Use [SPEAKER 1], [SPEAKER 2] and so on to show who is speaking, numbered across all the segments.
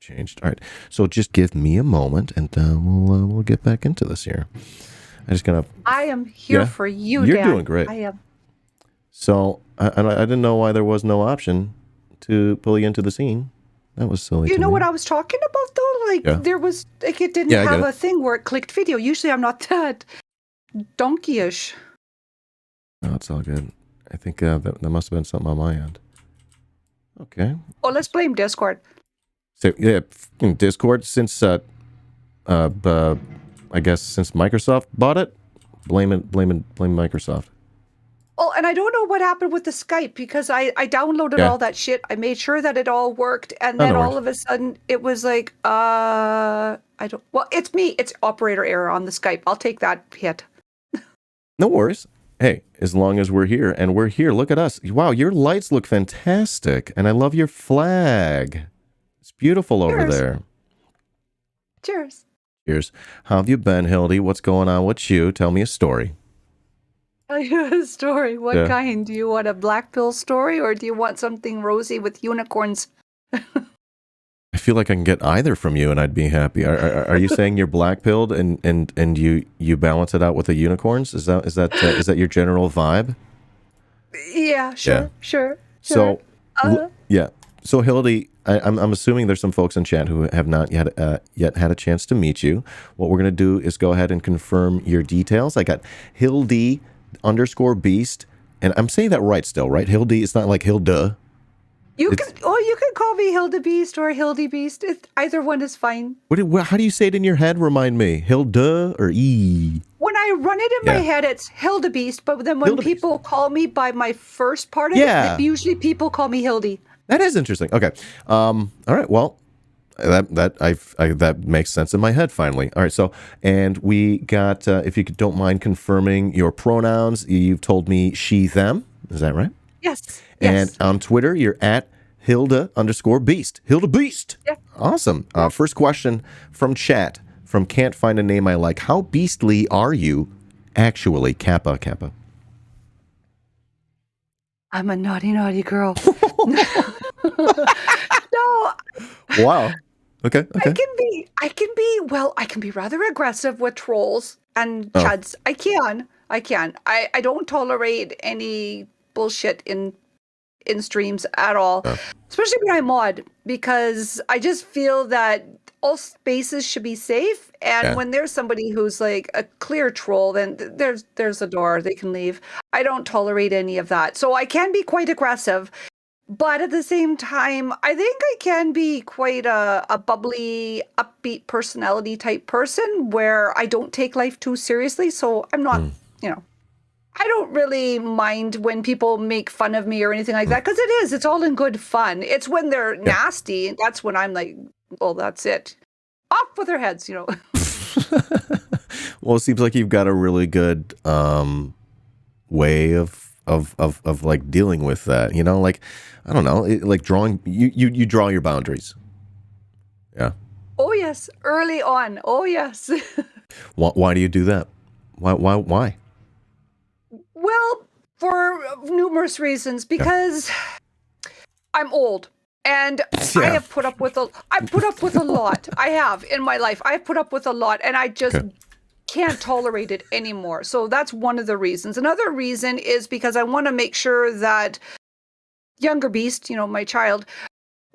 [SPEAKER 1] changed. All right. So just give me a moment, and we'll get back into this here.
[SPEAKER 2] I am here for you,
[SPEAKER 1] You're
[SPEAKER 2] Dan.
[SPEAKER 1] doing great.
[SPEAKER 2] I am.
[SPEAKER 1] So I didn't know why there was no option to pull you into the scene. That was silly.
[SPEAKER 2] You know what I was talking about though? Like there was like it didn't have a thing where it clicked video. Usually I'm not that donkey-ish.
[SPEAKER 1] No, it's all good. I think that must have been something on my end. Okay.
[SPEAKER 2] Oh, let's blame Discord.
[SPEAKER 1] So yeah, Discord since I guess since Microsoft bought it, blame Microsoft.
[SPEAKER 2] Oh, and I don't know what happened with the Skype because I downloaded all that shit. I made sure that it all worked, and then all of a sudden it was like, I don't. Well, it's me. It's operator error on the Skype. I'll take that hit.
[SPEAKER 1] No worries. Hey, as long as we're here, and we're here. Look at us. Wow, your lights look fantastic, and I love your flag. It's beautiful over there.
[SPEAKER 2] Cheers.
[SPEAKER 1] Cheers. How have you been, Hildy? What's going on with you? Tell me a story.
[SPEAKER 2] Tell you a story. What kind? Do you want a black pill story or do you want something rosy with unicorns?
[SPEAKER 1] I feel like I can get either from you and I'd be happy. Are you saying you're black pilled and you balance it out with the unicorns? Is that your general vibe?
[SPEAKER 2] Yeah, sure.
[SPEAKER 1] So So Hildy, I'm assuming there's some folks in chat who have not yet had a chance to meet you. What we're gonna do is go ahead and confirm your details. I got Hildy_Beast, and I'm saying that right still, right? Hildy, it's not like Hilda.
[SPEAKER 2] You can call me Hilda Beast or Hildy Beast. Either one is fine.
[SPEAKER 1] How do you say it in your head? Remind me, Hilda or E?
[SPEAKER 2] When I run it in my head, it's Hilda Beast. But then when people call me by my first part of it, usually people call me Hildy.
[SPEAKER 1] That is interesting. Okay. All right. Well, that makes sense in my head finally. All right. So, and we got, if you don't mind confirming your pronouns, you've told me she, them. Is that right?
[SPEAKER 2] Yes.
[SPEAKER 1] And on Twitter, you're at Hilda_Beast. Hilda Beast.
[SPEAKER 2] Yeah.
[SPEAKER 1] Awesome. First question from chat from Can't Find a Name I Like. How beastly are you actually, Kappa?
[SPEAKER 2] I'm a naughty girl. No.
[SPEAKER 1] Wow. Okay.
[SPEAKER 2] I can be rather aggressive with trolls and chuds. I can. I don't tolerate any bullshit in streams at all. Especially when I mod, because I just feel that all spaces should be safe. And when there's somebody who's like a clear troll, then there's a door, they can leave. I don't tolerate any of that. So I can be quite aggressive. But at the same time, I think I can be quite a bubbly, upbeat personality type person where I don't take life too seriously. So I'm not, I don't really mind when people make fun of me or anything like that, because it's all in good fun. It's when they're nasty, and that's when I'm like, well, that's it. Off with their heads,
[SPEAKER 1] Well, it seems like you've got a really good way of like dealing with that, like, I don't know, like drawing, you draw your boundaries. Yeah.
[SPEAKER 2] Oh yes, early on. Oh yes.
[SPEAKER 1] Why do you do that? Why?
[SPEAKER 2] Well, for numerous reasons, because I'm old. And I have put up with a lot. I have in my life. I've put up with a lot, and I just can't tolerate it anymore. So that's one of the reasons. Another reason is because I want to make sure that younger Beast, my child,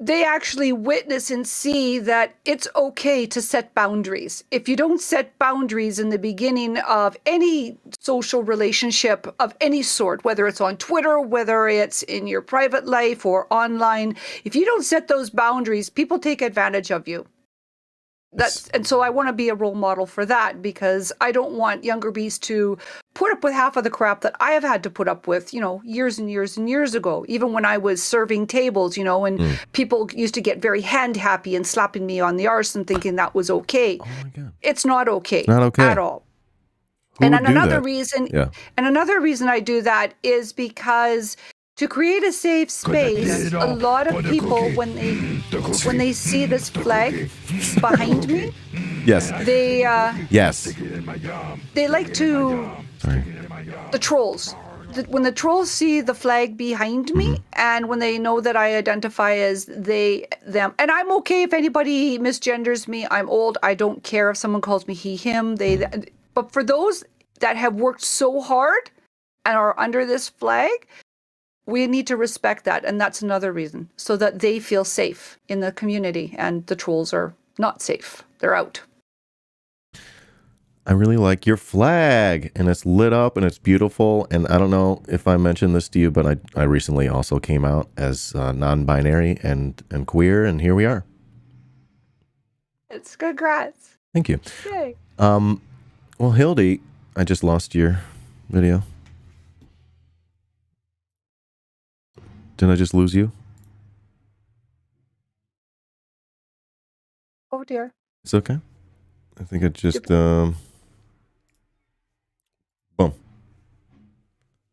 [SPEAKER 2] they actually witness and see that it's okay to set boundaries. If you don't set boundaries in the beginning of any social relationship of any sort, whether it's on Twitter, whether it's in your private life or online, if you don't set those boundaries, people take advantage of you. And so I want to be a role model for that, because I don't want younger Beasts to put up with half of the crap that I have had to put up with, years and years and years ago, even when I was serving tables, and people used to get very hand happy and slapping me on the arse and thinking that was okay.
[SPEAKER 1] Oh my God.
[SPEAKER 2] It's not okay.
[SPEAKER 1] Not okay
[SPEAKER 2] at all. And another reason I do that is because to create a safe space, a lot of people, when they see this flag behind me, they like to, the trolls, when the trolls see the flag behind me, and when they know that I identify as they, them, and I'm okay if anybody misgenders me. I'm old. I don't care if someone calls me he, him, they. But for those that have worked so hard and are under this flag, we need to respect that. And that's another reason, so that they feel safe in the community and the trolls are not safe. They're out.
[SPEAKER 1] I really like your flag, and it's lit up and it's beautiful. And I don't know if I mentioned this to you, but I recently also came out as non-binary and queer, and here we are.
[SPEAKER 2] It's congrats.
[SPEAKER 1] Thank you.
[SPEAKER 2] Yay.
[SPEAKER 1] Well, Hildy, I just lost your video. Didn't I just lose you?
[SPEAKER 2] Oh dear.
[SPEAKER 1] It's okay. I think it just boom.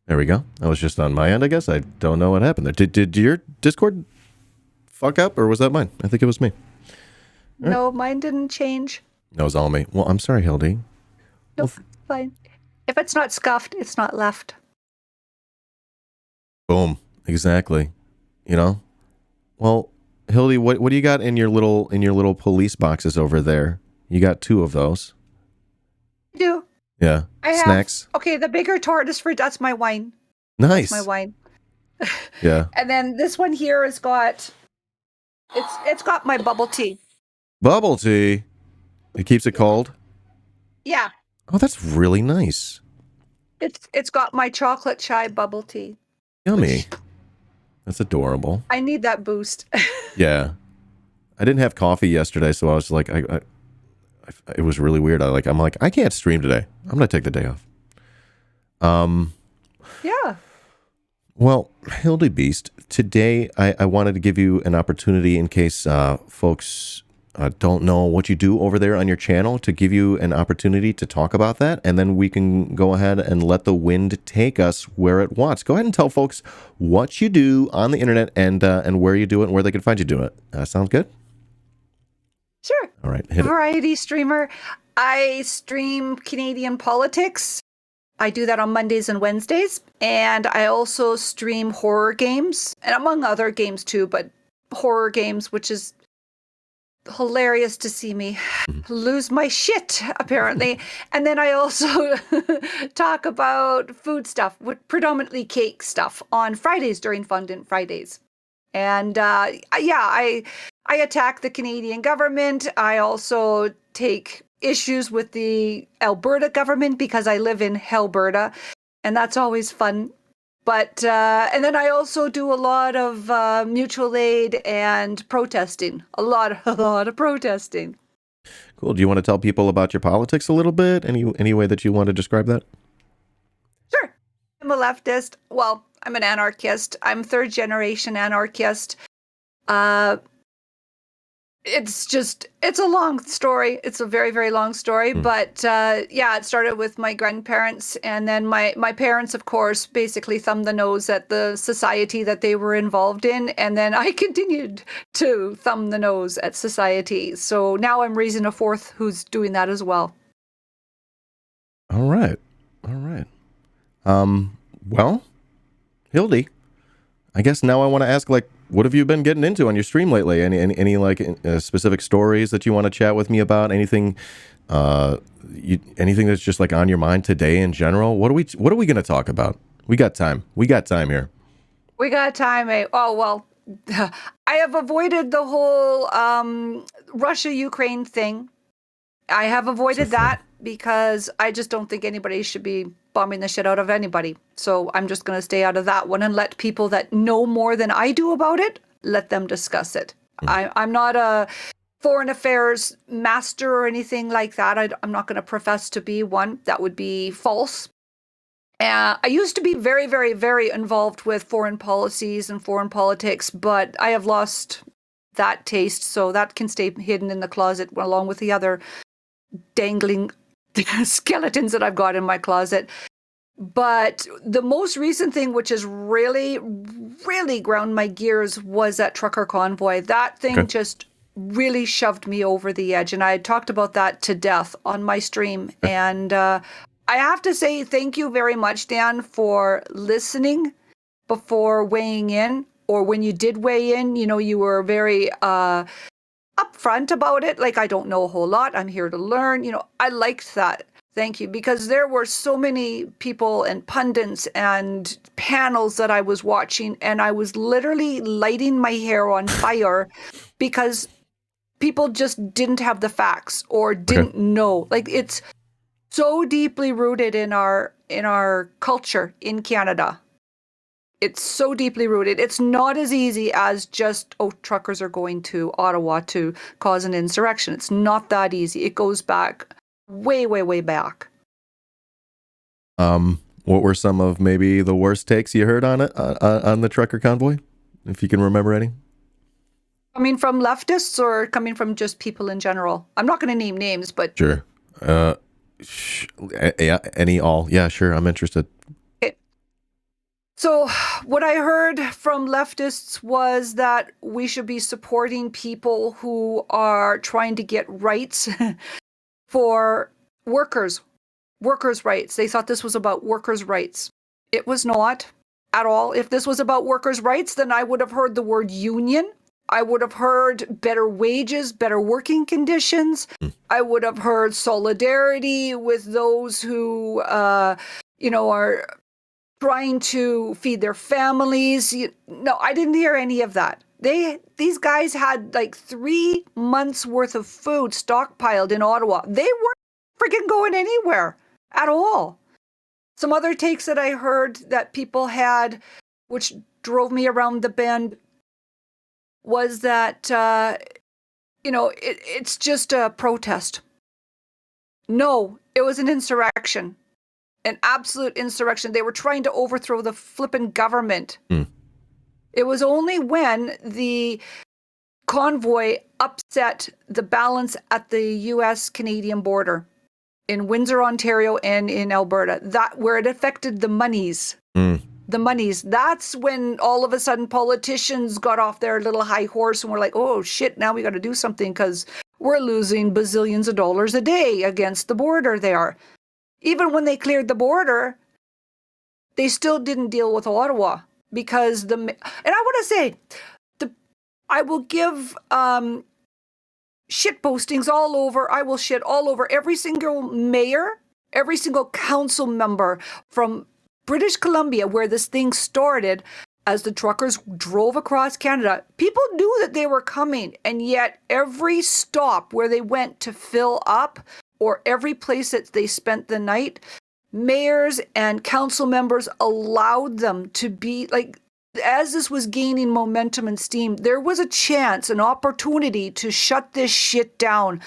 [SPEAKER 1] There we go. That was just on my end, I guess. I don't know what happened there. Did your Discord fuck up, or was that mine? I think it was me.
[SPEAKER 2] No, mine didn't change.
[SPEAKER 1] That was all me. Well, I'm sorry, Hildy.
[SPEAKER 2] Nope, fine. If it's not scuffed, it's not left.
[SPEAKER 1] Boom. Exactly. You know? Well, Hildy, what do you got in your little police boxes over there? You got 2 of those.
[SPEAKER 2] I do.
[SPEAKER 1] Yeah.
[SPEAKER 2] I have,
[SPEAKER 1] snacks.
[SPEAKER 2] Okay, the bigger tortoise fruit, that's my wine.
[SPEAKER 1] Nice.
[SPEAKER 2] That's my wine.
[SPEAKER 1] Yeah.
[SPEAKER 2] And then this one here has got it's got my bubble tea.
[SPEAKER 1] Bubble tea. It keeps it cold.
[SPEAKER 2] Yeah.
[SPEAKER 1] Oh, that's really nice.
[SPEAKER 2] It's got my chocolate chai bubble tea.
[SPEAKER 1] Yummy. That's adorable.
[SPEAKER 2] I need that boost.
[SPEAKER 1] Yeah. I didn't have coffee yesterday, so I was like, it was really weird. I'm like, I can't stream today. I'm gonna take the day off.
[SPEAKER 2] Yeah.
[SPEAKER 1] Well, Hildy Beast, today I wanted to give you an opportunity in case folks don't know what you do over there on your channel, to give you an opportunity to talk about that, and then we can go ahead and let the wind take us where it wants. Go ahead and tell folks what you do on the internet and where you do it and where they can find you do it. Sounds good?
[SPEAKER 2] Sure.
[SPEAKER 1] All right. Hit it.
[SPEAKER 2] Variety streamer. I stream Canadian politics. I do that on Mondays and Wednesdays. And I also stream horror games, and among other games too, but horror games, which is hilarious to see me lose my shit, apparently. And then I also talk about food stuff, predominantly cake stuff, on Fridays during Fondant Fridays. And I attack the Canadian government. I also take issues with the Alberta government because I live in Alberta, and that's always fun. But and then I also do a lot of mutual aid and protesting. A lot of protesting.
[SPEAKER 1] Cool. Do you want to tell people about your politics a little bit? Any way that you want to describe that?
[SPEAKER 2] Sure. I'm a leftist. Well, I'm an anarchist. I'm 3rd generation anarchist. It's a long story. It's a very, very long story. But yeah, it started with my grandparents. And then my parents, of course, basically thumbed the nose at the society that they were involved in. And then I continued to thumb the nose at society. So now I'm raising a 4th who's doing that as well.
[SPEAKER 1] All right. All right. Well, Hildy, I guess now I want to ask, like, what have you been getting into on your stream lately? Any like specific stories that you want to chat with me about? Anything that's just like on your mind today in general? What are we going to talk about? We got time. We got time here.
[SPEAKER 2] We got time, eh? Oh, well, I have avoided the whole Russia-Ukraine thing. I have avoided that because I just don't think anybody should be bombing the shit out of anybody. So I'm just going to stay out of that one and let people that know more than I do about it, let them discuss it. I'm not a foreign affairs master or anything like that. I'm not going to profess to be one. That would be false. I used to be very, very, very involved with foreign policies and foreign politics, but I have lost that taste. So that can stay hidden in the closet along with the other dangling skeletons that I've got in my closet. But the most recent thing, which has really, really ground my gears, was that trucker convoy. That thing just really shoved me over the edge. And I had talked about that to death on my stream. And I have to say thank you very much, Dan, for listening before weighing in, or when you did weigh in, you were very upfront about it. Like, I don't know a whole lot. I'm here to learn. I liked that. Thank you. Because there were so many people and pundits and panels that I was watching, and I was literally lighting my hair on fire because people just didn't have the facts or didn't know. Like, it's so deeply rooted in our culture in Canada. It's so deeply rooted. It's not as easy as just, truckers are going to Ottawa to cause an insurrection. It's not that easy. It goes back way, way, way back.
[SPEAKER 1] What were some of maybe the worst takes you heard on it, on the trucker convoy, if you can remember any?
[SPEAKER 2] Coming from leftists or coming from just people in general? I'm not going to name names, but...
[SPEAKER 1] Sure. Yeah, yeah, sure. I'm interested.
[SPEAKER 2] So what I heard from leftists was that we should be supporting people who are trying to get rights for workers' rights. They thought this was about workers' rights. It was not at all. If this was about workers' rights, then I would have heard the word union. I would have heard better wages, better working conditions. I would have heard solidarity with those who, are trying to feed their families. No, I didn't hear any of that. These guys had like 3 months worth of food stockpiled in Ottawa. They weren't freaking going anywhere at all. Some other takes that I heard that people had, which drove me around the bend, was that, it's just a protest. No, it was an insurrection. An absolute insurrection. They were trying to overthrow the flippin' government. It was only when the convoy upset the balance at the US-Canadian border in Windsor, Ontario, and in Alberta, where it affected the monies. The monies. That's when all of a sudden politicians got off their little high horse and were like, oh shit, now we got to do something because we're losing bazillions of dollars a day against the border there. Even when they cleared the border, they still didn't deal with Ottawa because and I want to say, I will give shit postings all over. I will shit all over every single mayor, every single council member from British Columbia, where this thing started, as the truckers drove across Canada. People knew that they were coming, and yet every stop where they went to fill up, or every place that they spent the night, mayors and council members allowed them to be like, as this was gaining momentum and steam, there was a chance, an opportunity to shut this shit down.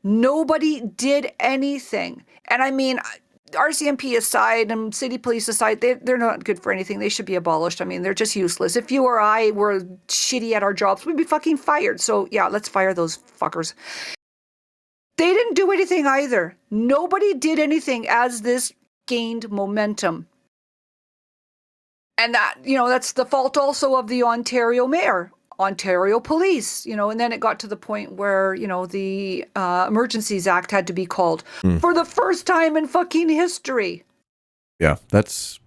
[SPEAKER 2] Nobody did anything. And I mean, RCMP aside and city police aside, they're not good for anything. They should be abolished. I mean, they're just useless. If you or I were shitty at our jobs, we'd be fucking fired. So yeah, let's fire those fuckers. They didn't do anything either. Nobody did anything as this gained momentum. And that, that's the fault also of the Ontario mayor, Ontario police, and then it got to the point where, the Emergencies Act had to be called for the first time in fucking history.
[SPEAKER 1] Yeah, that's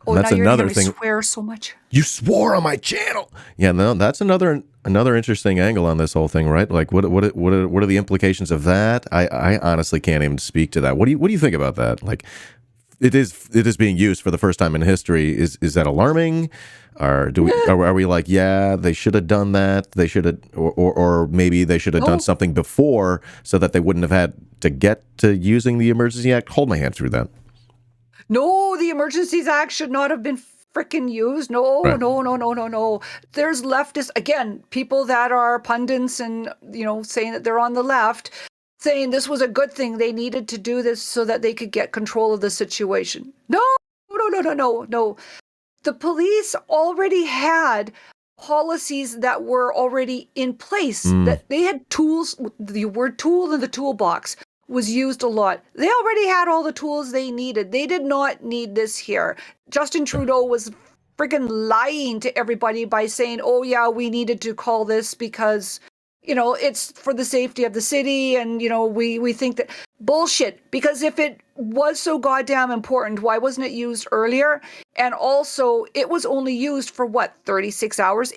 [SPEAKER 2] now another thing. I swear so much.
[SPEAKER 1] You swore on my channel. Yeah, no, that's another interesting angle on this whole thing, right? Like, what are the implications of that? I honestly can't even speak to that. What do you think about that? Like, it is being used for the first time in history. Is that alarming? Or are we like, yeah, they should have done that. They should have, or maybe they should have done something before so that they wouldn't have had to get to using the Emergency Act. Hold my hand through that.
[SPEAKER 2] No, the Emergencies Act should not have been freaking used. No, right. No. There's leftists, again, people that are pundits and, saying that they're on the left, saying this was a good thing. They needed to do this so that they could get control of the situation. No. The police already had policies that were already in place, that they had tools. The word tool in the toolbox was used a lot. They already had all the tools they needed. They did not need this here. Justin Trudeau was friggin' lying to everybody by saying, oh yeah, we needed to call this because it's for the safety of the city, and we think that bullshit. Because if it was so goddamn important, why wasn't it used earlier? And also, it was only used for 36 hours.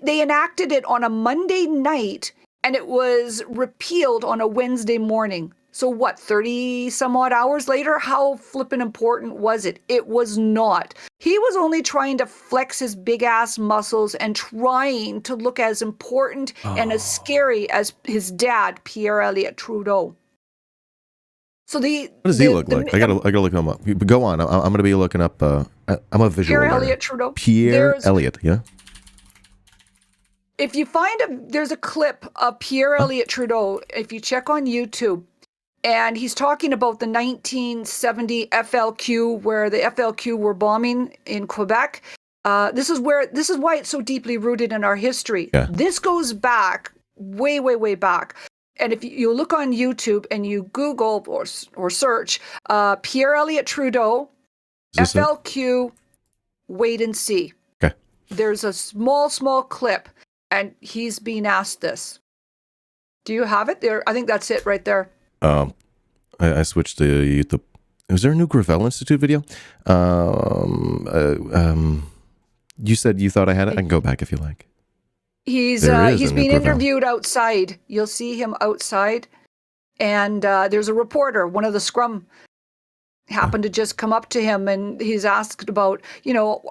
[SPEAKER 2] They enacted it on a Monday night, and it was repealed on a Wednesday morning. So 30 some odd hours later? How flippin' important was it? It was not. He was only trying to flex his big ass muscles and trying to look as important and as scary as his dad, Pierre Elliott Trudeau. So what
[SPEAKER 1] does he look like? I gotta look him up. Go on. I'm gonna be looking up. I'm a visual.
[SPEAKER 2] Pierre Elliott Trudeau.
[SPEAKER 1] Pierre Elliott. Yeah.
[SPEAKER 2] If you there's a clip of Pierre Elliott Trudeau. If you check on YouTube. And he's talking about the 1970 FLQ, where the FLQ were bombing in Quebec. This is why it's so deeply rooted in our history.
[SPEAKER 1] Yeah.
[SPEAKER 2] This goes back way, way, way back. And if you look on YouTube and you Google or search Pierre Elliott Trudeau, FLQ, wait and see.
[SPEAKER 1] Okay.
[SPEAKER 2] There's a small clip, and he's being asked this. Do you have it there? I think that's it right there.
[SPEAKER 1] I switched to YouTube. Was there a new Gravel Institute video? You said you thought I had it. I can go back if you like.
[SPEAKER 2] He's being interviewed outside. You'll see him outside, and there's a reporter. One of the scrum happened to just come up to him, and he's asked about,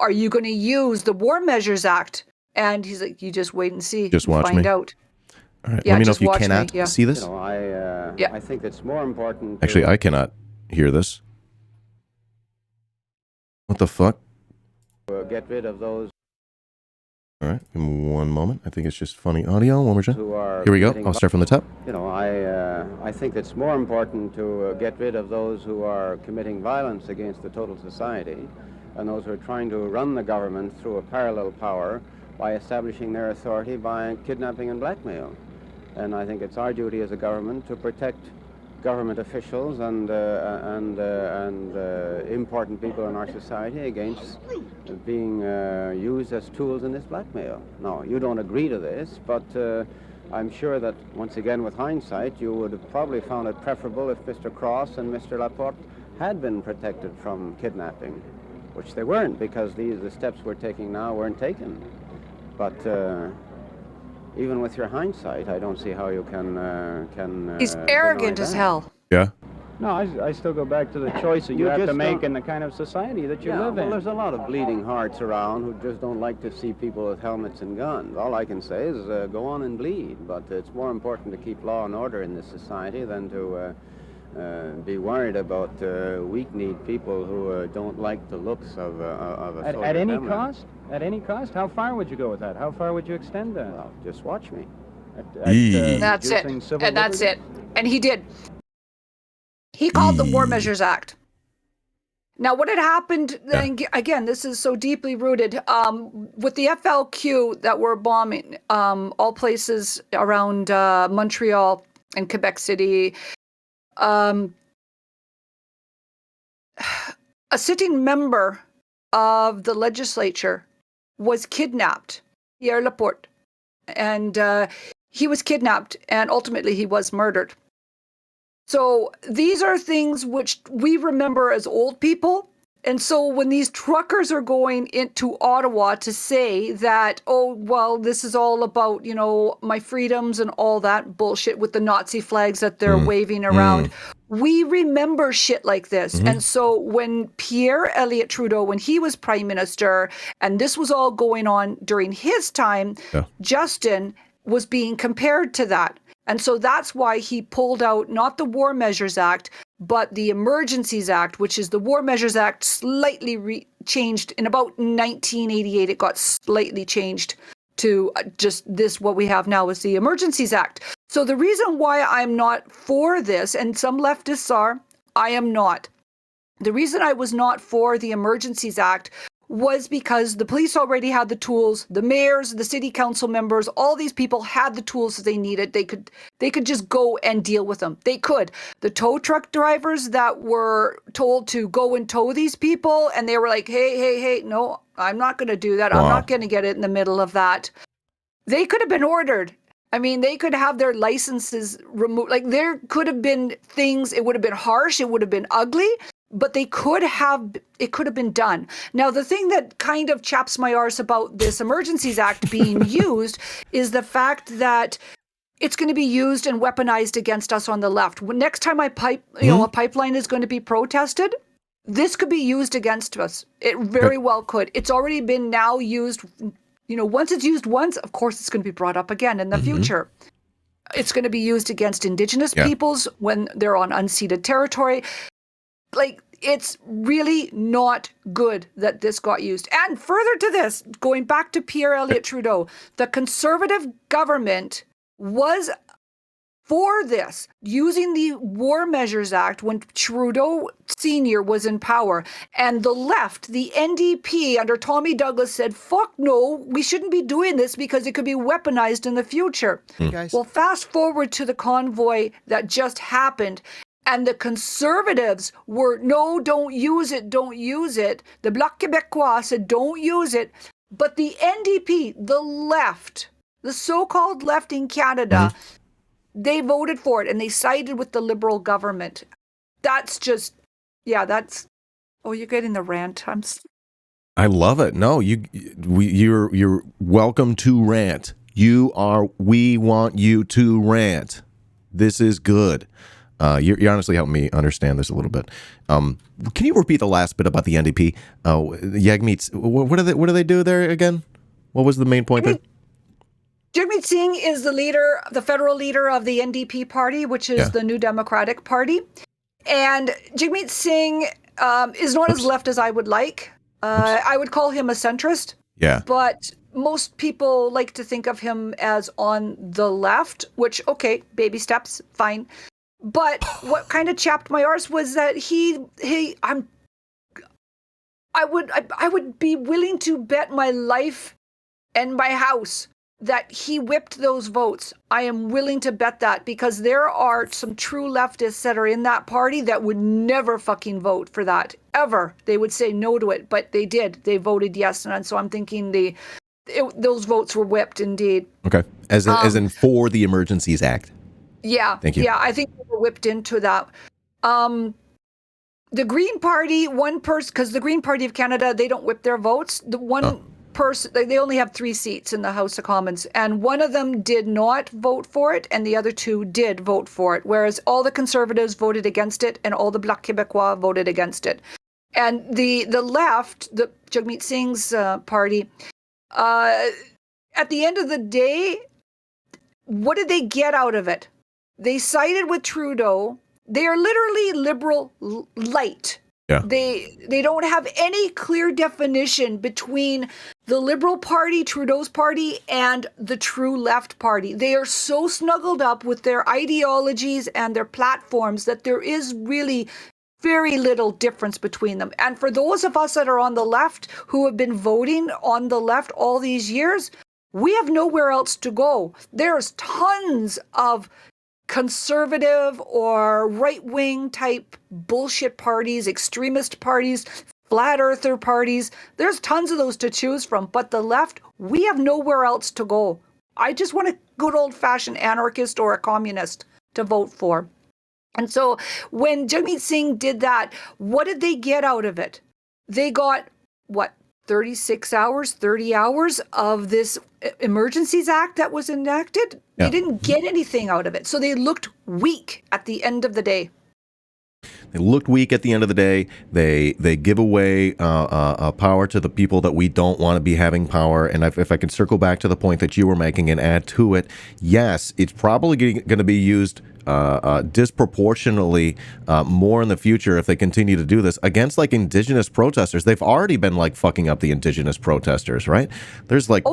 [SPEAKER 2] are you going to use the War Measures Act? And he's like, you just wait and see.
[SPEAKER 1] Just watch
[SPEAKER 2] find
[SPEAKER 1] me.
[SPEAKER 2] Out.
[SPEAKER 1] All right. Let me know if you cannot see this.
[SPEAKER 3] I think it's more important.
[SPEAKER 1] Actually, I cannot hear this. What the fuck?
[SPEAKER 3] Get rid of those.
[SPEAKER 1] All right, give me one moment. I think it's just funny audio. One more time. Here we go. I'll start from the top.
[SPEAKER 3] I think it's more important to get rid of those who are committing violence against the total society, and those who are trying to run the government through a parallel power by establishing their authority by kidnapping and blackmail. And I think it's our duty as a government to protect government officials and important people in our society against being used as tools in this blackmail. No, you don't agree to this, but I'm sure that, once again, with hindsight, you would have probably found it preferable if Mr. Cross and Mr. Laporte had been protected from kidnapping, which they weren't, because the steps we're taking now weren't taken. But even with your hindsight, I don't see how you can.
[SPEAKER 2] He's arrogant as hell.
[SPEAKER 1] Yeah.
[SPEAKER 3] No, I still go back to the choice that you have to make in the kind of society that you live in. Well, there's a lot of bleeding hearts around who just don't like to see people with helmets and guns. All I can say is go on and bleed, but it's more important to keep law and order in this society than to be worried about weak-kneed people who don't like the looks of a soldier.
[SPEAKER 4] At any cost? At any cost? How far would you go with that? How far would you extend that?
[SPEAKER 3] Well, just watch me.
[SPEAKER 2] That's it. And that's it. And he did. He called the War Measures Act. Now, what had happened, again, this is so deeply rooted, with the FLQ that were bombing all places around Montreal and Quebec City, a sitting member of the legislature was kidnapped, Pierre Laporte, and he was kidnapped, and ultimately he was murdered. So these are things which we remember as old people. And so when these truckers are going into Ottawa to say that, oh, well, this is all about, my freedoms and all that bullshit with the Nazi flags that they're waving around, we remember shit like this. And so when Pierre Elliott Trudeau, when he was prime minister, and this was all going on during his time, Justin was being compared to that. And so that's why he pulled out not the War Measures Act, but the Emergencies Act, which is the War Measures Act slightly changed in about 1988. It got slightly changed to just this, what we have now is the Emergencies Act. So the reason why I'm not for this, and some leftists are, I am not. The reason I was not for the Emergencies Act was because the police already had the tools, the mayors, the city council members, all these people had the tools that they needed. They could just go and deal with them. They could. The tow truck drivers that were told to go and tow these people, and they were like, hey, no, I'm not going to do that. I'm not going to get it in the middle of that. They could have been ordered. I mean, they could have their licenses removed. Like, there could have been things, it would have been harsh, it would have been ugly, but it could have been done. Now, the thing that kind of chaps my arse about this Emergencies Act being used is the fact that it's going to be used and weaponized against us on the left. Next time a pipeline is going to be protested, this could be used against us. It very well could. It's already been now used. Once it's used once, of course, it's going to be brought up again in the future. It's going to be used against Indigenous peoples when they're on unceded territory. Like, it's really not good that this got used. And further to this, going back to Pierre Elliott Trudeau, the Conservative government was for this, using the War Measures Act when Trudeau Sr. was in power. And the left, the NDP under Tommy Douglas said, fuck no, we shouldn't be doing this because it could be weaponized in the future. Well, fast forward to the convoy that just happened. And the Conservatives were, no, don't use it, don't use it. The Bloc Québécois said, don't use it. But the NDP, the left, the so-called left in Canada, they voted for it and they sided with the Liberal government. That's just, you're getting the rant.
[SPEAKER 1] I love it. No, you're welcome to rant. We want you to rant. This is good. You're honestly helping me understand this a little bit. Can you repeat the last bit about the NDP? Jagmeet, what do they do there again? What was the main point there?
[SPEAKER 2] Jagmeet Singh is the federal leader of the NDP party, which is the New Democratic Party. And Jagmeet Singh is not as left as I would like. I would call him a centrist. Yeah. But most people like to think of him as on the left, which, okay, baby steps, fine. But what kind of chapped my arse was that I would be willing to bet my life and my house that he whipped those votes. I am willing to bet that, because there are some true leftists that are in that party that would never fucking vote for that, ever. They would say no to it, but they did. They voted yes, and so I'm thinking those votes were whipped indeed. Okay, as in for the Emergencies Act. Yeah, thank you. Yeah, I think they were whipped into that. The Green Party, one person, because the Green Party of Canada, they don't whip their votes. The one person, they only have 3 seats in the House of Commons, and one of them did not vote for it, and the other 2 did vote for it, whereas all the Conservatives voted against it, and all the Bloc Québécois voted against it. And the left, the Jagmeet Singh's party, at the end of the day, what did they get out of it? They sided with Trudeau. They are literally liberal light. Yeah. They don't have any clear definition between the Liberal Party, Trudeau's party, and the true left party. They are so snuggled up with their ideologies and their platforms that there is really very little difference between them. And for those of us that are on the left who have been voting on the left all these years, we have nowhere else to go. There's tons of conservative or right-wing type bullshit parties, extremist parties, flat earther parties. There's tons of those to choose from. But the left, we have nowhere else to go. I just want a good old-fashioned anarchist or a communist to vote for. And so when Jagmeet Singh did that, what did they get out of it? They got, 36 hours, 30 hours of this Emergencies Act that was enacted? Yeah. They didn't get anything out of it. So they looked weak at the end of the day. They looked weak at the end of the day. They give away power to the people that we don't want to be having power. And if I can circle back to the point that you were making and add to it, yes, it's probably going to be used disproportionately more in the future if they continue to do this against like Indigenous protesters. They've already been like fucking up the Indigenous protesters, right? There's like,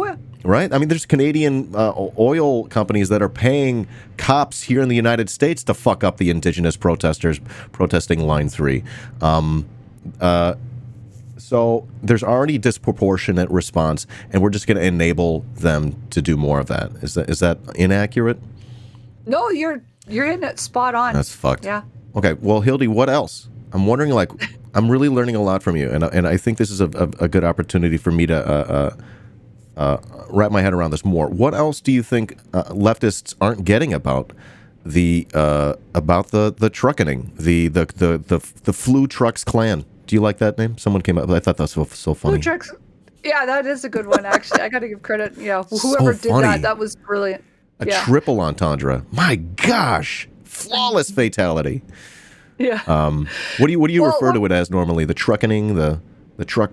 [SPEAKER 2] right? I mean, there's Canadian oil companies that are paying cops here in the United States to fuck up the Indigenous protesters protesting Line 3. So there's already disproportionate response, and we're just going to enable them to do more of that. Is that inaccurate? No, you're hitting it spot on. That's fucked. Yeah. Okay. Well, Hildy, what else? I'm wondering, like, I'm really learning a lot from you, and I think this is a good opportunity for me to
[SPEAKER 1] wrap my head around this more. What else do you think leftists aren't getting about the trucking, the Flu Trucks Clan? Do you like that name? Someone came up. I thought that was so funny.
[SPEAKER 2] Flu Trucks. Yeah, that is a good one. Actually, I got to give credit. Yeah, whoever did that was brilliant.
[SPEAKER 1] A triple entendre. My gosh, flawless fatality.
[SPEAKER 2] Yeah.
[SPEAKER 1] What do you refer to it as normally? The trucking, the truck.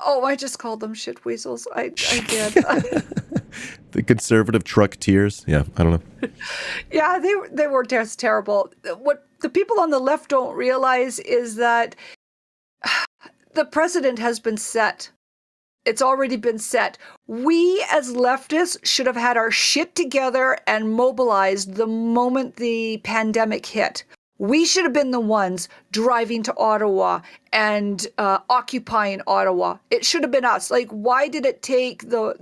[SPEAKER 2] Oh, I just called them shit weasels. I did.
[SPEAKER 1] The conservative truck tears. Yeah, I don't know.
[SPEAKER 2] Yeah, they were just terrible. What the people on the left don't realize is that the precedent has been set. It's already been set. We as leftists should have had our shit together and mobilized the moment the pandemic hit. We should have been the ones driving to Ottawa and occupying Ottawa. It should have been us. Like, why did it take the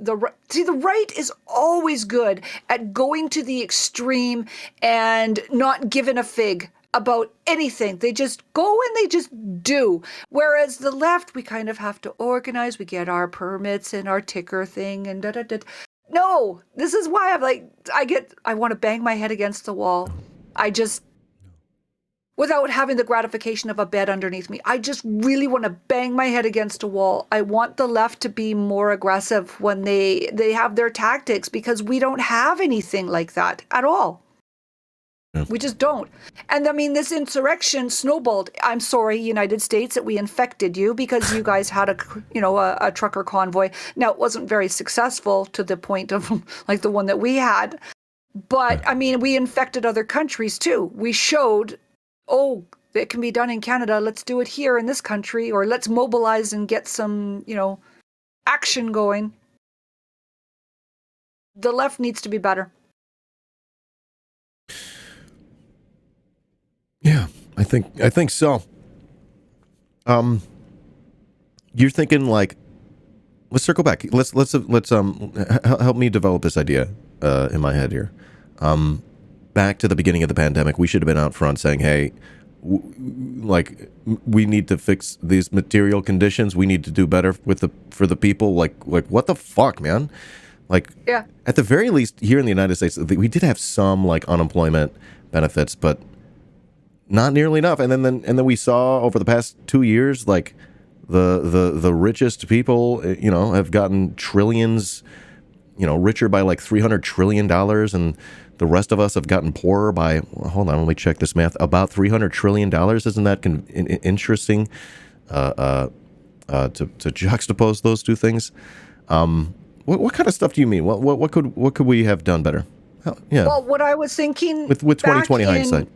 [SPEAKER 2] right is always good at going to the extreme and not giving a fig about anything. They just go and they just do. Whereas the left, we kind of have to organize. We get our permits and our ticker thing and da-da-da. No, this is why I'm like, I want to bang my head against the wall. Without having the gratification of a bed underneath me. I just really want to bang my head against a wall. I want the left to be more aggressive when they have their tactics, because we don't have anything like that at all. Yeah. We just don't. And I mean, this insurrection snowballed. I'm sorry, United States, that we infected you because you guys had a trucker convoy. Now, it wasn't very successful to the point of like the one that we had. But I mean, we infected other countries too. We showed, oh, it can be done in Canada. Let's do it here in this country, or let's mobilize and get some, action going. The left needs to be better.
[SPEAKER 1] Yeah, I think so. You're thinking like, let's circle back. Let's help me develop this idea in my head here. Back to the beginning of the pandemic, we should have been out front saying, hey, we need to fix these material conditions. We need to do better for the people. Like what the fuck, man? Like, yeah. At the very least, here in the United States, we did have some like unemployment benefits, but not nearly enough. And then we saw over the past 2 years, like the richest people, have gotten trillions, richer by like $300 trillion, and the rest of us have gotten poorer by, hold on, let me check this math, about $300 trillion. Isn't that interesting to juxtapose those two things? What kind of stuff do you mean? What could we have done better? Yeah.
[SPEAKER 2] Well, what I was thinking
[SPEAKER 1] with 2020 hindsight.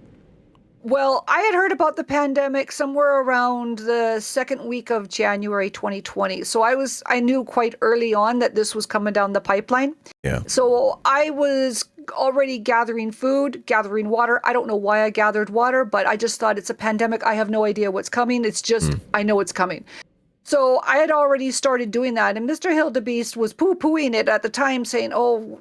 [SPEAKER 2] Well, I had heard about the pandemic somewhere around the second week of January 2020. So I knew quite early on that this was coming down the pipeline. Yeah. So I was already gathering food, gathering water. I don't know why I gathered water, but I just thought it's a pandemic. I have no idea what's coming. It's just, I know it's coming. So I had already started doing that. And Mr. Hildebeest was poo-pooing it at the time, saying, oh,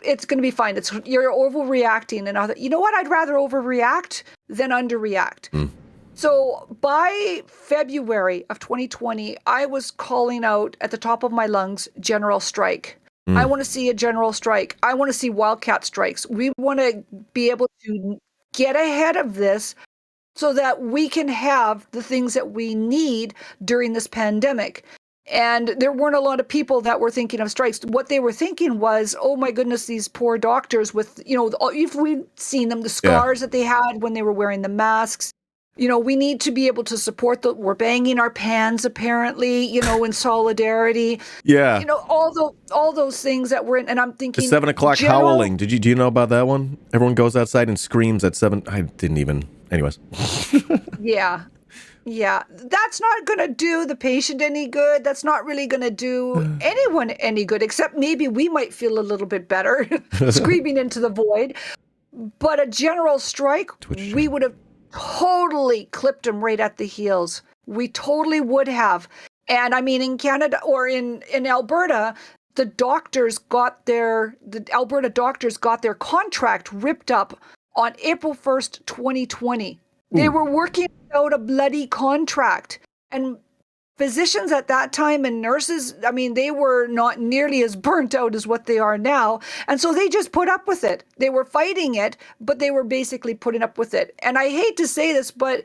[SPEAKER 2] it's going to be fine. You're overreacting. And I thought, you know what? I'd rather overreact than underreact. So by February of 2020, I was calling out at the top of my lungs, general strike. I want to see a general strike. I want to see wildcat strikes. We want to be able to get ahead of this so that we can have the things that we need during this pandemic. And there weren't a lot of people that were thinking of strikes. What they were thinking was, oh my goodness, these poor doctors with, if we'd seen them, the scars that they had when they were wearing the masks. We need to be able to support we're banging our pans apparently, in solidarity. Yeah. All those things that were in, and I'm thinking.
[SPEAKER 1] The 7 o'clock howling. Do you know about that one? Everyone goes outside and screams at 7. I didn't even, anyways.
[SPEAKER 2] Yeah. Yeah, that's not going to do the patient any good. That's not really going to do anyone any good, except maybe we might feel a little bit better screaming into the void. But a general strike, we would have totally clipped them right at the heels. We totally would have. And I mean, in Canada or in Alberta, the Alberta doctors got their contract ripped up on April 1st, 2020. They were working out a bloody contract. And physicians at that time and nurses, I mean, they were not nearly as burnt out as what they are now. And so they just put up with it. They were fighting it, but they were basically putting up with it. And I hate to say this, but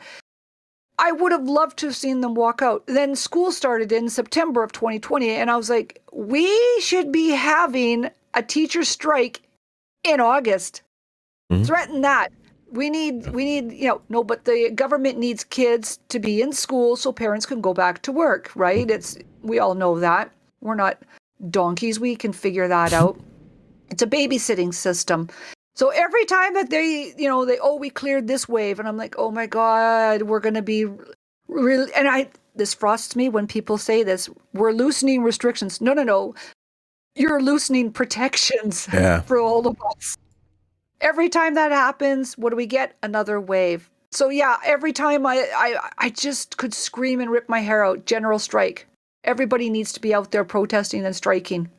[SPEAKER 2] I would have loved to have seen them walk out. Then school started in September of 2020. And I was like, we should be having a teacher strike in August. Threaten that. We need, no, but the government needs kids to be in school so parents can go back to work, right? We all know that. We're not donkeys. We can figure that out. It's a babysitting system. So every time that we cleared this wave, and I'm like, oh my God, we're going to be really, and this frosts me when people say this, we're loosening restrictions. No. You're loosening protections for all of us. Every time that happens, what do we get? Another wave. So yeah, every time I just could scream and rip my hair out. General strike. Everybody needs to be out there protesting and striking.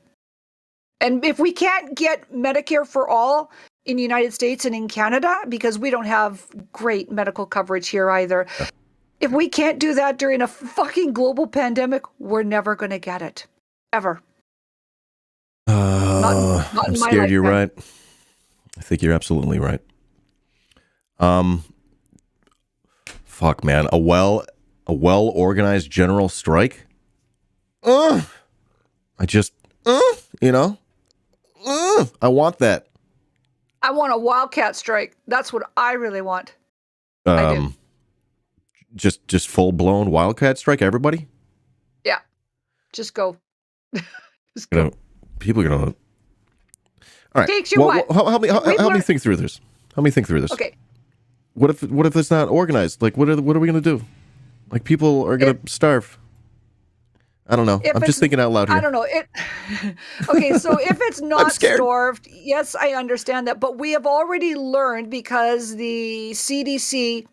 [SPEAKER 2] And if we can't get Medicare for all in the United States and in Canada, because we don't have great medical coverage here either, if we can't do that during a fucking global pandemic, we're never going to get it. Ever. Not
[SPEAKER 1] I'm scared you're right. I think you're absolutely right. Fuck, man. A well organized general strike. I want that.
[SPEAKER 2] I want a wildcat strike. That's what I really want. I do.
[SPEAKER 1] Just full blown wildcat strike. Everybody.
[SPEAKER 2] Yeah, just go. Just go.
[SPEAKER 1] People are gonna. All right.
[SPEAKER 2] Takes you what?
[SPEAKER 1] Help me think through this. Help me think through this.
[SPEAKER 2] Okay.
[SPEAKER 1] What if it's not organized? Like, what are we gonna do? Like, people are gonna starve. I don't know. I'm just thinking out loud here.
[SPEAKER 2] I don't know. Okay, so if it's not starved, yes, I understand that. But we have already learned, because the CDC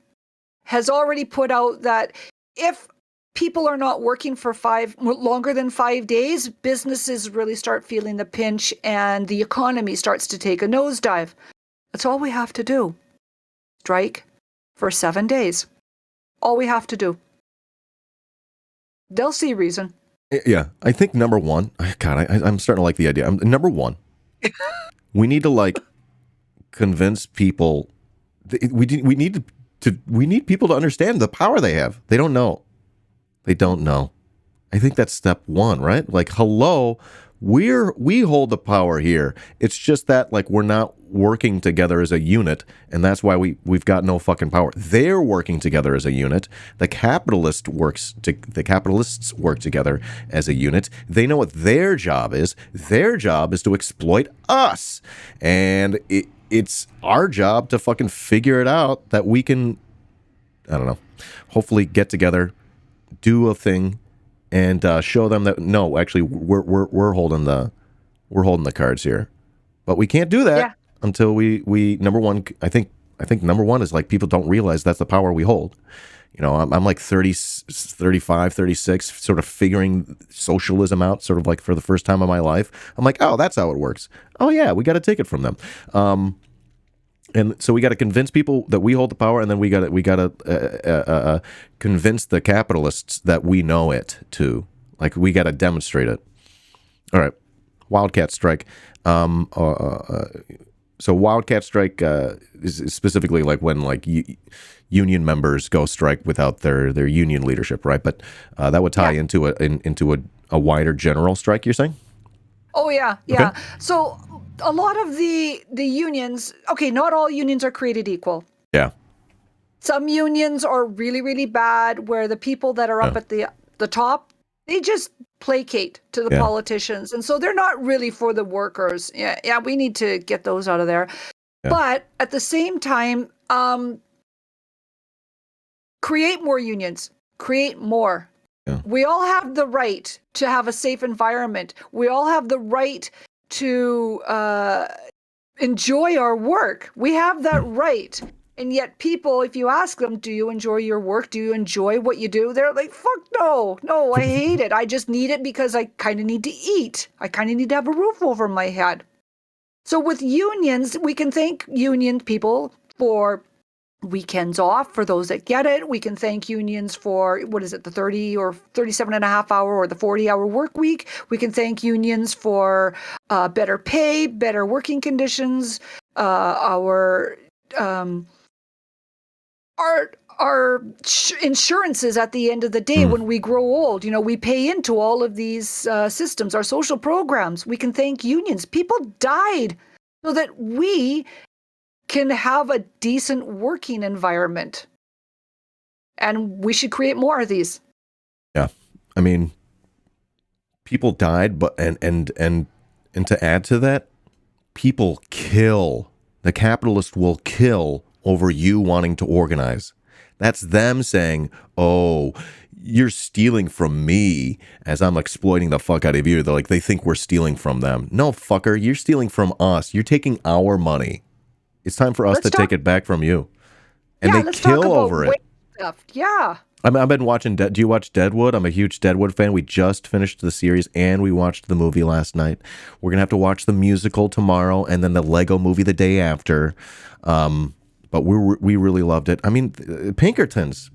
[SPEAKER 2] has already put out that if people are not working for longer than 5 days, businesses really start feeling the pinch and the economy starts to take a nosedive. That's all we have to do. Strike for 7 days. All we have to do. They'll see reason.
[SPEAKER 1] Yeah, I think number one, God, I'm starting to like the idea. Number one, we need to convince people. We need people to understand the power they have. They don't know. They don't know. I think that's step one, right? Like, hello, we hold the power here. It's just that we're not working together as a unit, and that's why we've got no fucking power. They're working together as a unit. The capitalists work together as a unit. They know what their job is. Their job is to exploit us, and it's our job to fucking figure it out, that we can, I don't know, hopefully get together, do a thing, and show them that no, actually we're holding the cards here, but we can't do that until we number one. I think number one is people don't realize that's the power we hold. I'm like 30, 35, 36, sort of figuring socialism out, sort of for the first time in my life. I'm like, oh, that's how it works. Oh yeah, we got to take it from them. And so we got to convince people that we hold the power, and then we got to convince the capitalists that we know it too. We got to demonstrate it. All right, wildcat strike. So wildcat strike is specifically when union members go strike without their union leadership, right? But that would tie into a wider general strike. You're saying?
[SPEAKER 2] Oh yeah.
[SPEAKER 1] Okay.
[SPEAKER 2] So a lot of the unions, okay, not all unions are created equal.
[SPEAKER 1] Yeah.
[SPEAKER 2] Some unions are really, really bad, where the people that are up at the top, they just placate to the politicians. And so they're not really for the workers. Yeah, we need to get those out of there. Yeah. But at the same time, create more unions, create more. Yeah. We all have the right to have a safe environment. We all have the right to enjoy our work. We have that right. And yet people, if you ask them, do you enjoy your work? Do you enjoy what you do? They're like, fuck no. No, I hate it. I just need it because I kind of need to eat. I kind of need to have a roof over my head. So with unions, we can thank union people for weekends off for those that get it. We can thank unions for, what is it, the 30 or 37 and a half hour or the 40-hour work week. We can thank unions for better pay, better working conditions, our insurances at the end of the day when we grow old. You know, we pay into all of these systems, our social programs. We can thank unions. People died so that we can have a decent working environment. And we should create more of these.
[SPEAKER 1] Yeah. I mean, people died, but and to add to that, people kill. The capitalist will kill over you wanting to organize. That's them saying, "Oh, you're stealing from me," as I'm exploiting the fuck out of you. They're like, they think we're stealing from them. No, fucker, you're stealing from us. You're taking our money. It's time for us to take it back from you. And they kill over it.
[SPEAKER 2] Stuff. Yeah.
[SPEAKER 1] I've been watching. Do you watch Deadwood? I'm a huge Deadwood fan. We just finished the series and we watched the movie last night. We're gonna have to watch the musical tomorrow and then the Lego movie the day after. But we really loved it. I mean, Pinkertons,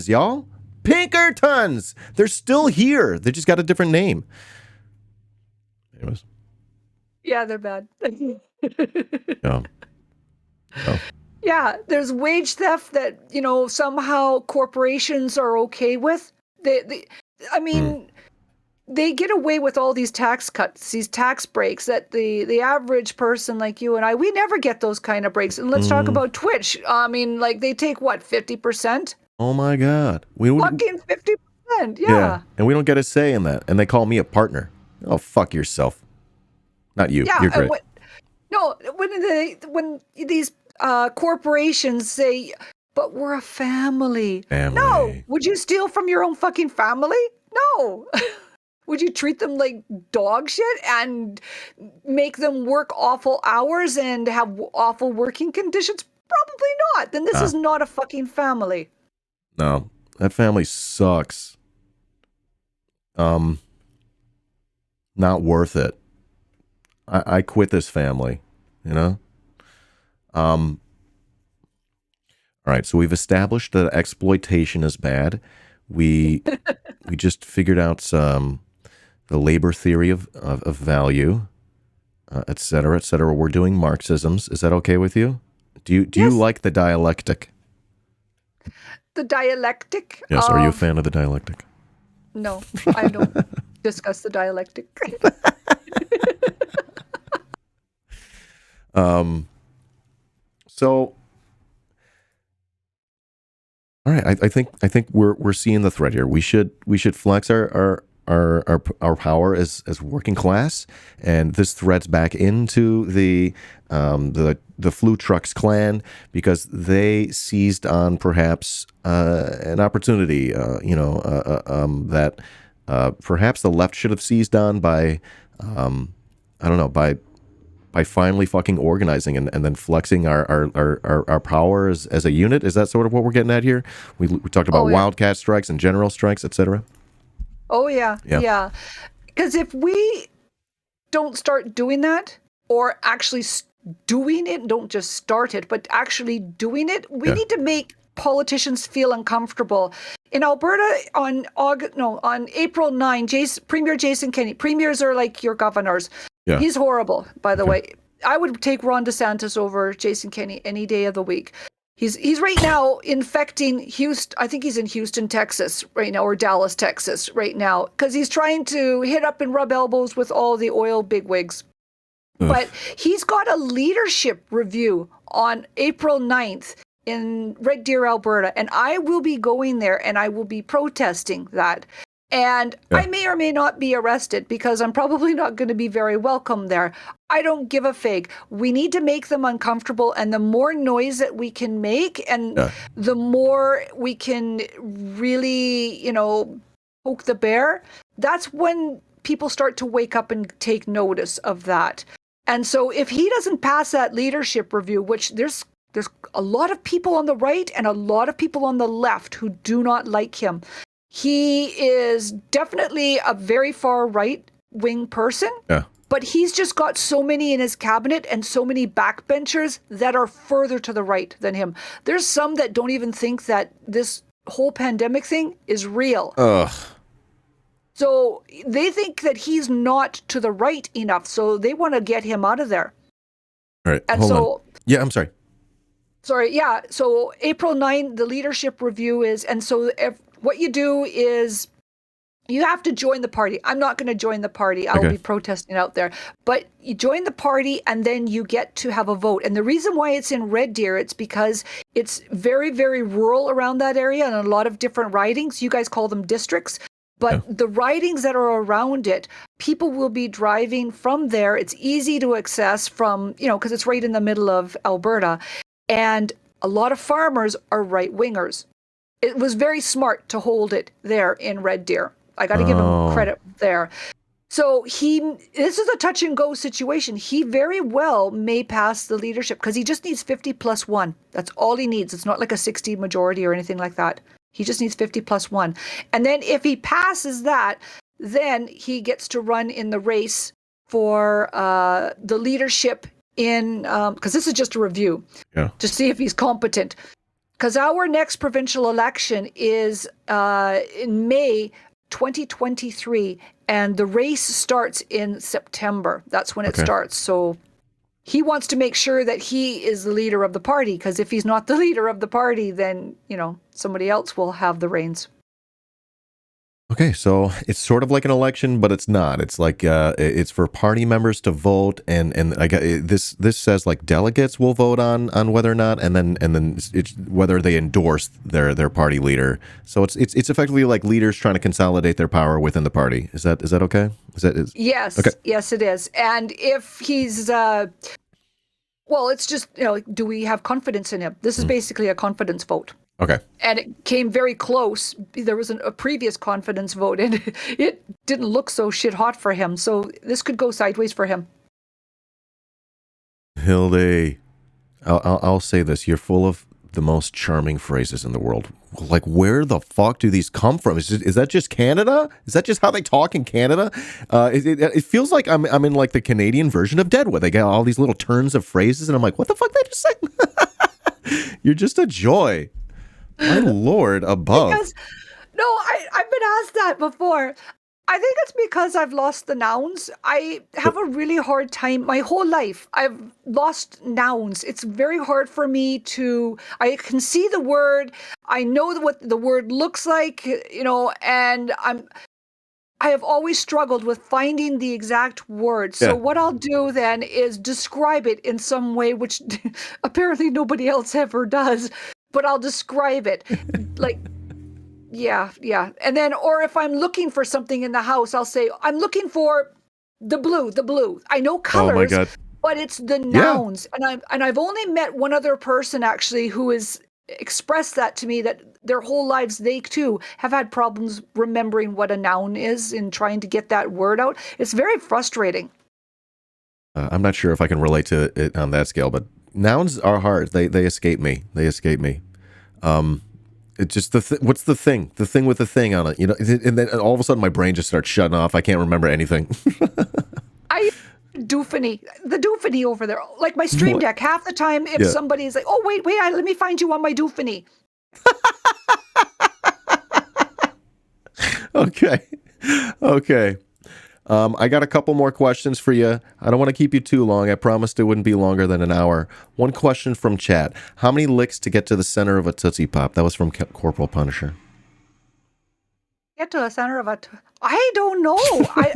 [SPEAKER 1] y'all, Pinkertons. They're still here. They just got a different name. Anyways.
[SPEAKER 2] Yeah, they're bad.
[SPEAKER 1] Yeah. Oh.
[SPEAKER 2] Yeah, there's wage theft that, you know, somehow corporations are okay with. They get away with all these tax cuts, these tax breaks that the average person like you and I, we never get those kind of breaks. And let's talk about Twitch. I mean, like, they take what, 50%?
[SPEAKER 1] Oh my God.
[SPEAKER 2] Fucking 50%, yeah.
[SPEAKER 1] And we don't get a say in that. And they call me a partner. Oh, fuck yourself. Not you.
[SPEAKER 2] Yeah,
[SPEAKER 1] you're great.
[SPEAKER 2] When these corporations say, but we're a family. No. Would you steal from your own fucking family? No. Would you treat them like dog shit and make them work awful hours and have awful working conditions? Probably not. Then this is not a fucking family.
[SPEAKER 1] No, that family sucks. Not worth it. I quit this family, you know? All right, so we've established that exploitation is bad. We just figured out the labor theory of value, et cetera, et cetera. We're doing Marxisms. Is that okay with you? Do you like the dialectic?
[SPEAKER 2] The dialectic?
[SPEAKER 1] Yes. Are you a fan of the dialectic?
[SPEAKER 2] No, I don't discuss the dialectic.
[SPEAKER 1] So, all right, I think we're seeing the thread here. We should flex our power as working class, and this threads back into the Flu Trucks clan because they seized on perhaps an opportunity, that perhaps the left should have seized on by by finally fucking organizing and then flexing our power as a unit. Is that sort of what we're getting at here? We talked about wildcat strikes and general strikes, etc.
[SPEAKER 2] Oh, yeah. Because if we don't start doing that, or actually doing it, don't just start it, but actually doing it, we need to make politicians feel uncomfortable. In Alberta, on April 9, Premier Jason Kenney, premiers are like your governors. Yeah. He's horrible, by the way. I would take Ron DeSantis over Jason Kenney any day of the week. He's right now infecting Houston. I think he's in Houston, Texas right now, or Dallas, Texas right now, because he's trying to hit up and rub elbows with all the oil bigwigs. But he's got a leadership review on April 9th in Red Deer, Alberta, and I will be going there and I will be protesting that. And I may or may not be arrested because I'm probably not going to be very welcome there. I don't give a fig. We need to make them uncomfortable, and the more noise that we can make and the more we can really, poke the bear, that's when people start to wake up and take notice of that. And so if he doesn't pass that leadership review, which there's a lot of people on the right and a lot of people on the left who do not like him. He is definitely a very far right-wing person. Yeah. But he's just got so many in his cabinet and so many backbenchers that are further to the right than him. There's some that don't even think that this whole pandemic thing is real.
[SPEAKER 1] Ugh.
[SPEAKER 2] So they think that he's not to the right enough, so they want to get him out of there.
[SPEAKER 1] All right,
[SPEAKER 2] And
[SPEAKER 1] hold
[SPEAKER 2] so,
[SPEAKER 1] on. Yeah, I'm sorry.
[SPEAKER 2] Sorry, yeah. So April 9, the leadership review is, and so what you do is you have to join the party. I'm not going to join the party. I'll be protesting out there. But you join the party and then you get to have a vote. And the reason why it's in Red Deer, it's because it's very, very rural around that area and a lot of different ridings. You guys call them districts. But the ridings that are around it, people will be driving from there. It's easy to access from, because it's right in the middle of Alberta. And a lot of farmers are right-wingers. It was very smart to hold it there in Red Deer. I got to give him credit there. So this is a touch and go situation. He very well may pass the leadership because he just needs 50 plus 1. That's all he needs. It's not like a 60 majority or anything like that. He just needs 50 plus 1. And then if he passes that, then he gets to run in the race for the leadership in, because this is just a review to see if he's competent. Because our next provincial election is in May 2023, and the race starts in September. That's when it starts. So he wants to make sure that he is the leader of the party, because if he's not the leader of the party, then, somebody else will have the reins.
[SPEAKER 1] Okay, so it's sort of like an election, but it's not. It's like it's for party members to vote, and this says like delegates will vote on whether or not, and then it's whether they endorse their party leader. So it's effectively like leaders trying to consolidate their power within the party. Is that okay?
[SPEAKER 2] Yes,
[SPEAKER 1] okay.
[SPEAKER 2] Yes, it is. And if he's it's just do we have confidence in him? This is basically a confidence vote.
[SPEAKER 1] Okay.
[SPEAKER 2] And it came very close. There was a previous confidence vote, and it didn't look so shit hot for him. So this could go sideways for him.
[SPEAKER 1] Hilde, I'll say this. You're full of the most charming phrases in the world. Like, where the fuck do these come from? Is that just Canada? Is that just how they talk in Canada? It feels like I'm in like the Canadian version of Deadwood. They got all these little turns of phrases, and I'm like, what the fuck did they just say? You're just a joy. My Lord above.
[SPEAKER 2] Because, I've been asked that before. I think it's because I've lost the nouns. I have a really hard time. My whole life, I've lost nouns. It's very hard for me I can see the word. I know what the word looks like, and I have always struggled with finding the exact word. So what I'll do then is describe it in some way, which apparently nobody else ever does. But I'll describe it like, yeah. And then, or if I'm looking for something in the house, I'll say, I'm looking for the blue. I know colors,
[SPEAKER 1] oh my God.
[SPEAKER 2] But it's the nouns. And I've only met one other person actually who has expressed that to me, that their whole lives, they too have had problems remembering what a noun is and trying to get that word out. It's very frustrating.
[SPEAKER 1] I'm not sure if I can relate to it on that scale, but nouns are hard. They escape me. It's just what's the thing? The thing with the thing on it, and then all of a sudden my brain just starts shutting off. I can't remember anything.
[SPEAKER 2] The doofany over there. Like my stream deck, half the time if somebody's like, oh, wait, let me find you on my doofany.
[SPEAKER 1] Okay. I got a couple more questions for you. I don't want to keep you too long. I promised it wouldn't be longer than an hour. One question from chat. How many licks to get to the center of a Tootsie Pop? That was from Corporal Punisher.
[SPEAKER 2] Get to the center of I don't know.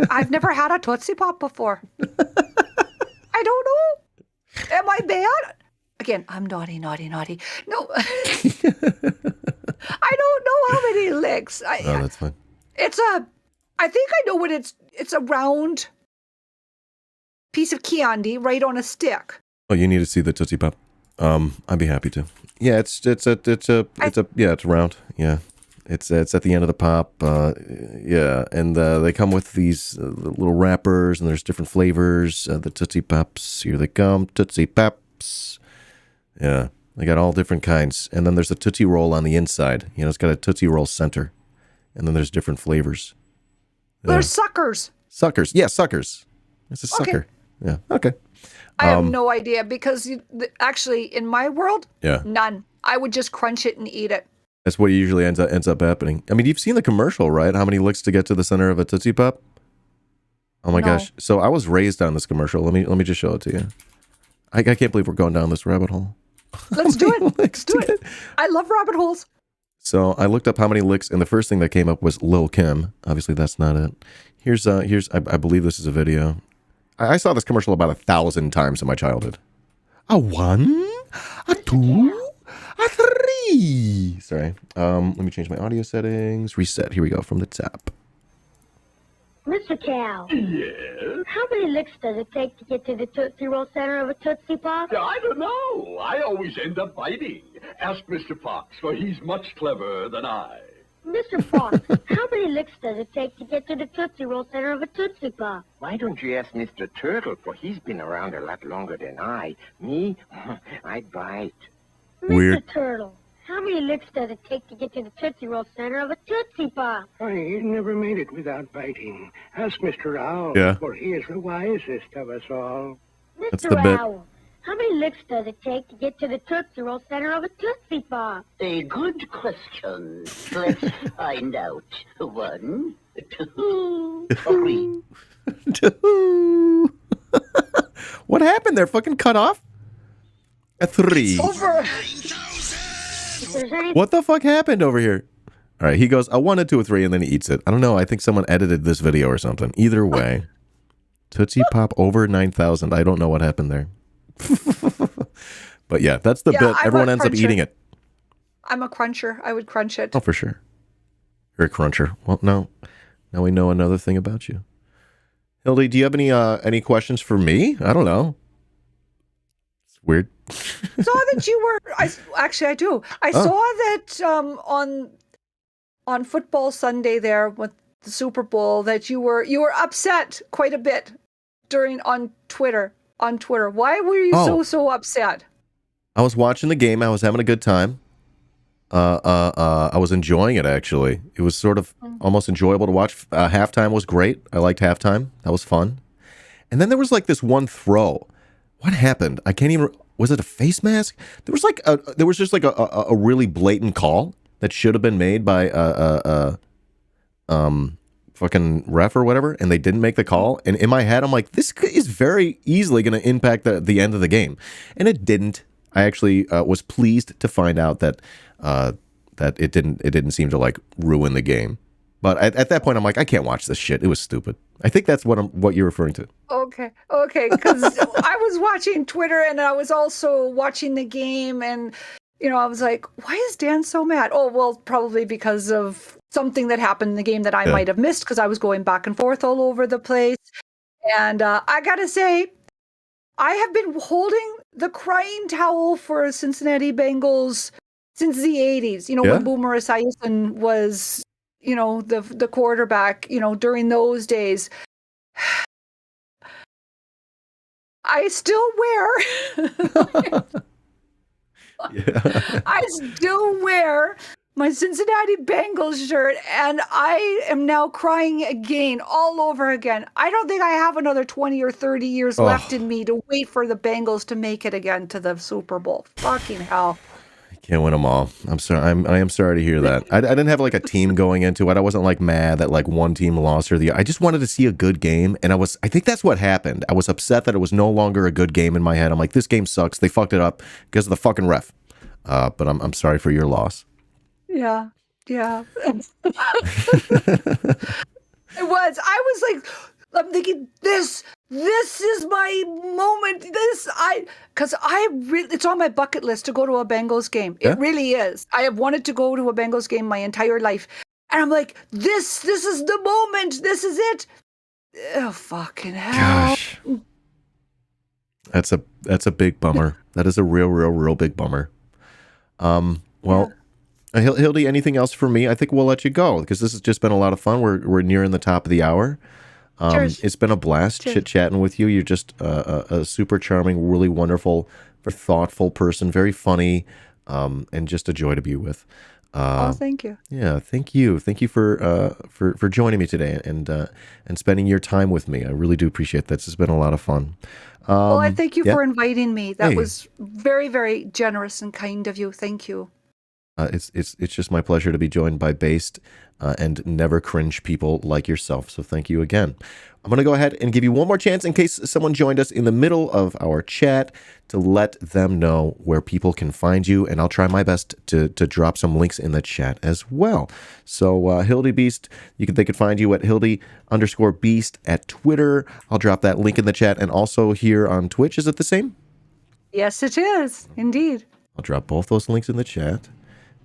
[SPEAKER 2] I've never had a Tootsie Pop before. I don't know. Am I bad? Again, I'm naughty. No. I don't know how many licks.
[SPEAKER 1] Oh, that's fine.
[SPEAKER 2] I think I know what it's a round piece of candy right on a stick.
[SPEAKER 1] Oh, you need to see the Tootsie Pop. I'd be happy to. Yeah, it's round. Yeah. It's at the end of the pop. And they come with these little wrappers, and there's different flavors. The Tootsie Pops, here they come, Tootsie Pops. Yeah, they got all different kinds. And then there's a Tootsie Roll on the inside. It's got a Tootsie Roll center. And then there's different flavors.
[SPEAKER 2] They're suckers.
[SPEAKER 1] Suckers. Yeah, suckers. It's a sucker. Yeah. Okay.
[SPEAKER 2] I have no idea because actually in my world,
[SPEAKER 1] yeah,
[SPEAKER 2] none. I would just crunch it and eat it.
[SPEAKER 1] That's what usually ends up happening. I mean, you've seen the commercial, right? How many licks to get to the center of a Tootsie Pop? Oh my gosh! So I was raised on this commercial. Let me just show it to you. I can't believe we're going down this rabbit hole.
[SPEAKER 2] Let's do it. Let's do it. I love rabbit holes.
[SPEAKER 1] So I looked up how many licks, and the first thing that came up was Lil Kim. Obviously, that's not it. Here's I believe this is a video. I saw this commercial about 1,000 times in my childhood. A 1, a 2, a 3. Sorry. Let me change my audio settings. Reset. Here we go from the top.
[SPEAKER 5] Mr. Cow.
[SPEAKER 6] Yes?
[SPEAKER 5] How many licks does it take to get to the Tootsie Roll center of a Tootsie Pop?
[SPEAKER 6] I don't know. I always end up biting. Ask Mr. Fox, for he's much cleverer than I.
[SPEAKER 5] Mr. Fox, how many licks does it take to get to the Tootsie Roll center of a Tootsie Pop?
[SPEAKER 7] Why don't you ask Mr. Turtle, for he's been around a lot longer than I. Me, I bite.
[SPEAKER 1] Weird.
[SPEAKER 5] Mr. Turtle, how many licks does it take to get to the Tootsie Roll center of a Tootsie Pop?
[SPEAKER 8] He's never made it without biting. Ask Mr. Owl,
[SPEAKER 1] Yeah.
[SPEAKER 8] for he is the wisest of us all.
[SPEAKER 1] That's
[SPEAKER 5] Mr.
[SPEAKER 1] the bit.
[SPEAKER 5] Owl, how many licks does it take to get to the Tootsie Roll center of a Tootsie Pop?
[SPEAKER 9] A good question. Let's find out. 1, 2, 3.
[SPEAKER 1] What happened? They're fucking cut off? A 3.
[SPEAKER 2] Over.
[SPEAKER 5] If there's any
[SPEAKER 1] What the fuck happened over here? All right, he goes, a 1, a 2, a 3, and then he eats it. I don't know. I think someone edited this video or something. Either way. Tootsie Pop over 9,000. I don't know what happened there. But yeah, that's the bit.
[SPEAKER 2] I'm
[SPEAKER 1] Everyone
[SPEAKER 2] a
[SPEAKER 1] ends up
[SPEAKER 2] cruncher.
[SPEAKER 1] eating it.
[SPEAKER 2] I'm a cruncher. I would crunch it.
[SPEAKER 1] Oh, for sure. You're a cruncher. Well, no. Now we know another thing about you. Hildy, do you have any questions for me? I don't know. It's weird.
[SPEAKER 2] Saw that you were. I do. I saw that on Football Sunday there with the Super Bowl that you were upset quite a bit on Twitter. Why were you so upset?
[SPEAKER 1] I was watching the game. I was having a good time. I was enjoying it, actually. It was sort of almost enjoyable to watch. Halftime was great. I liked halftime. That was fun. And then there was like this one throw. What happened? I can't even... Was it a face mask? There was just like a really blatant call that should have been made by fucking ref or whatever, and they didn't make the call. And in my head, I'm like, this is very easily going to impact the end of the game, and it didn't. I actually was pleased to find out that it didn't seem to like ruin the game. But at that point, I'm like, I can't watch this shit. It was stupid. I think that's what you're referring to.
[SPEAKER 2] Okay, because I was watching Twitter and I was also watching the game, and I was like, why is Dan so mad? Oh, well, probably because of something that happened in the game that I might have missed because I was going back and forth all over the place. And I gotta say, I have been holding the crying towel for Cincinnati Bengals since the 80s. When Boomer Esiason was, the quarterback, during those days. I still wear I still wear my Cincinnati Bengals shirt, and I am now crying again, all over again. I don't think I have another 20 or 30 years left in me to wait for the Bengals to make it again to the Super Bowl. Fucking hell.
[SPEAKER 1] Can't win them all. I'm sorry. I am sorry to hear that. I didn't have like a team going into it. I wasn't like mad that like one team lost or the other. I just wanted to see a good game, and I think that's what happened. I was upset that it was no longer a good game in my head. I'm like, this game sucks. They fucked it up because of the fucking ref. But I'm sorry for your loss.
[SPEAKER 2] Yeah. It was. I was like, I'm thinking this is my moment. It's on my bucket list to go to a Bengals game. It really is. I have wanted to go to a Bengals game my entire life. And I'm like, this is the moment. This is it. Oh, fucking hell.
[SPEAKER 1] Gosh. That's a big bummer. That is a real big bummer. Hildy, anything else for me? I think we'll let you go because this has just been a lot of fun. We're nearing the top of the hour. It's been a blast chit-chatting with you. You're just a super charming, really wonderful, thoughtful person, very funny, and just a joy to be with.
[SPEAKER 2] Thank you.
[SPEAKER 1] Yeah, thank you for joining me today and spending your time with me. I really do appreciate that. It's been a lot of fun.
[SPEAKER 2] Well, I thank you
[SPEAKER 1] yeah.
[SPEAKER 2] for inviting me. That
[SPEAKER 1] Hey.
[SPEAKER 2] was very, very generous and kind of you. Thank you.
[SPEAKER 1] It's just my pleasure to be joined by based and never cringe people like yourself. So thank you again. I'm going to go ahead and give you one more chance in case someone joined us in the middle of our chat to let them know where people can find you. And I'll try my best to drop some links in the chat as well. So Hildy Beast, they could find you at Hildy_Beast at Twitter. I'll drop that link in the chat and also here on Twitch. Is it the same?
[SPEAKER 2] Yes, it is. Indeed.
[SPEAKER 1] I'll drop both those links in the chat.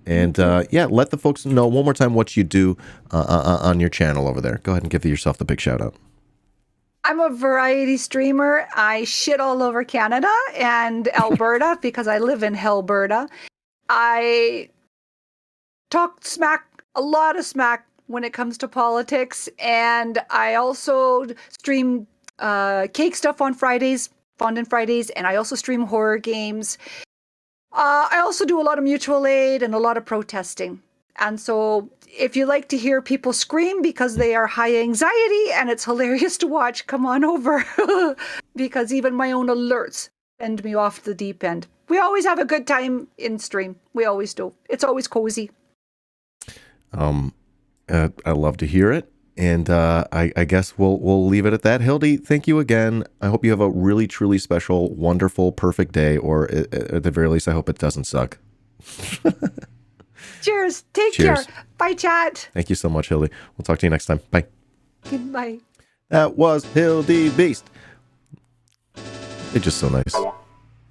[SPEAKER 1] And let the folks know one more time what you do on your channel over there. Go ahead and give yourself the big shout out.
[SPEAKER 2] I'm a variety streamer. I shit all over Canada and Alberta because I live in Hellberta. I talk a lot of smack when it comes to politics. And I also stream cake stuff on Fridays, Fondant Fridays, and I also stream horror games. I also do a lot of mutual aid and a lot of protesting. And so if you like to hear people scream because they are high anxiety and it's hilarious to watch, come on over. Because even my own alerts send me off the deep end. We always have a good time in stream. We always do. It's always cozy.
[SPEAKER 1] I love to hear it. And I guess we'll leave it at that. Hildy, thank you again. I hope you have a really, truly special, wonderful, perfect day. Or at the very least, I hope it doesn't suck.
[SPEAKER 2] Cheers. Take care. Bye, chat.
[SPEAKER 1] Thank you so much, Hildy. We'll talk to you next time. Bye.
[SPEAKER 2] Goodbye.
[SPEAKER 1] That was Hildy Beast. It's just so nice.